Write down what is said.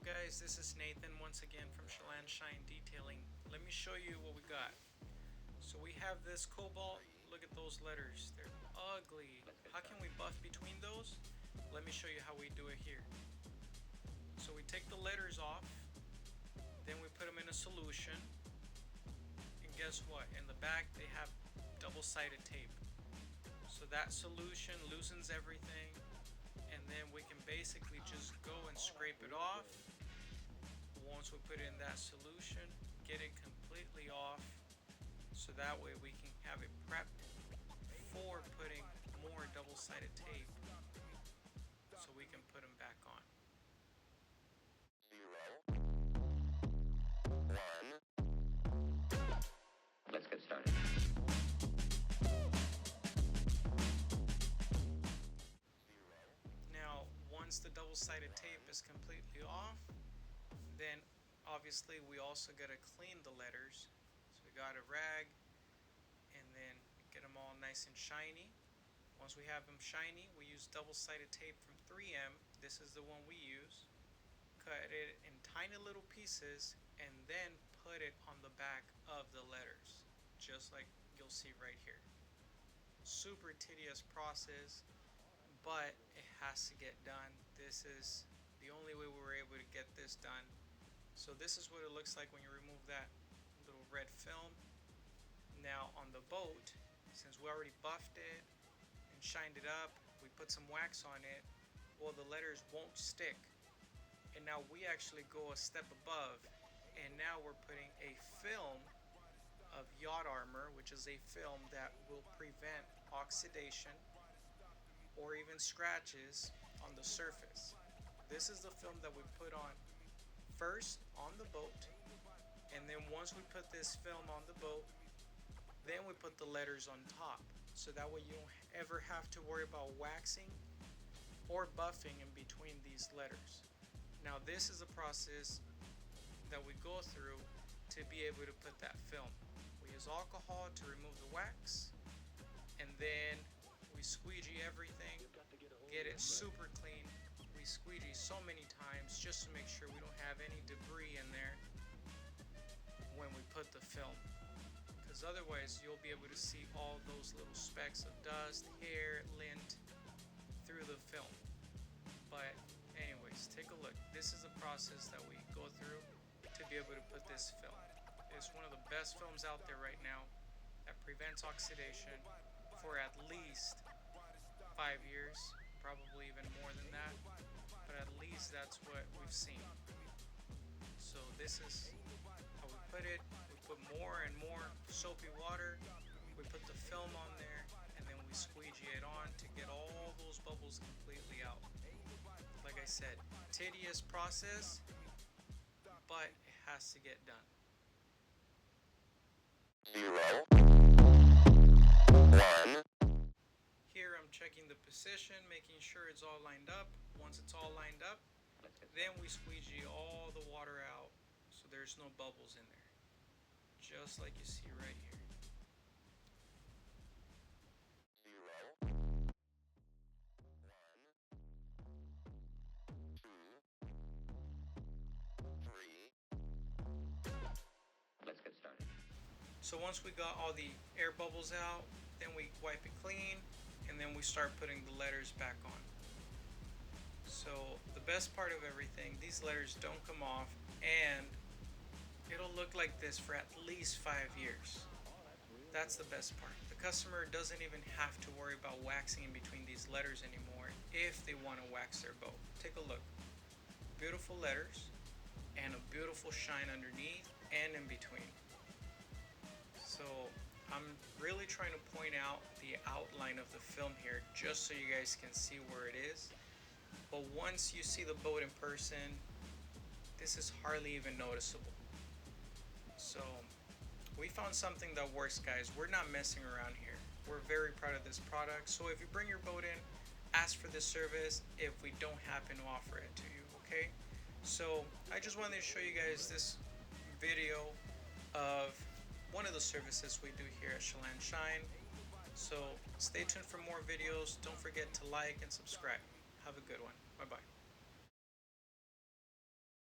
guys, this is Nathan once again from Chelan Shine Detailing. Let me show you what we got. So we have this cobalt. Look at those letters, they're ugly. How can we buff between those? Let me show you how we do it here. So we take the letters off, then we put them in a solution, and guess what? In the back they have double-sided tape. So that solution loosens everything, and then we can basically just go and scrape it off. Once we put it in that solution, get it completely off, so that way we can have it prepped for putting more double-sided tape, so we can put them back on. 0, 1. Let's get started. Now, once the double-sided tape is completely off, then obviously we also gotta clean the letters. So we got a rag, and then get them all nice and shiny. Once we have them shiny, we use double-sided tape from 3M. This is the one we use. Cut it in tiny little pieces and then put it on the back of the letters, just like you'll see right here. Super tedious process, but it has to get done. This is the only way we were able to get this done. So this is what it looks like when you remove that little red film. Now on the boat, since we already buffed it and shined it up, we put some wax on it, well, the letters won't stick. And now we actually go a step above, and now we're putting a film of yacht armor, which is a film that will prevent oxidation or even scratches on the surface. This is the film that we put on first on the boat, and then once we put this film on the boat, then we put the letters on top, so that way you don't ever have to worry about waxing or buffing in between these letters. Now this is a process that we go through to be able to put that film. We use alcohol to remove the wax, and then we squeegee everything, get it super clean. We squeegee so many times just to make sure we don't have any debris in there when we put the film, because otherwise you'll be able to see all those little specks of dust, hair, lint through the film. But anyways, take a look. This is a process that we go through to be able to put this film. It's one of the best films out there right now that prevents oxidation for at least 5 years, probably even more than that, but at least that's what we've seen. So this is how we put it. We put more and more soapy water, we put the film on there, and then we squeegee it on to get all those bubbles completely out. Like I said, tedious process, but it has to get done. 0, 1. Here I'm checking the position, making sure it's all lined up. Once it's all lined up, then we squeegee all the water out so there's no bubbles in there, just like you see right here. 0, 1, 2, 3. Let's get started. So once we got all the air bubbles out, then we wipe it clean, and then we start putting the letters back on. So the best part of everything, these letters don't come off, and it'll look like this for at least 5 years. That's the best part. The customer doesn't even have to worry about waxing in between these letters anymore if they want to wax their boat. Take a look. Beautiful letters and a beautiful shine underneath and in between. So I'm really trying to point out the outline of the film here just so you guys can see where it is. But once you see the boat in person, this is hardly even noticeable. So we found something that works, guys. We're not messing around here. We're very proud of this product. So if you bring your boat in, ask for this service if we don't happen to offer it to you, okay? So I just wanted to show you guys this video of one of the services we do here at Chelan Shine. So stay tuned for more videos. Don't forget to like and subscribe. Have a good one. Bye-bye.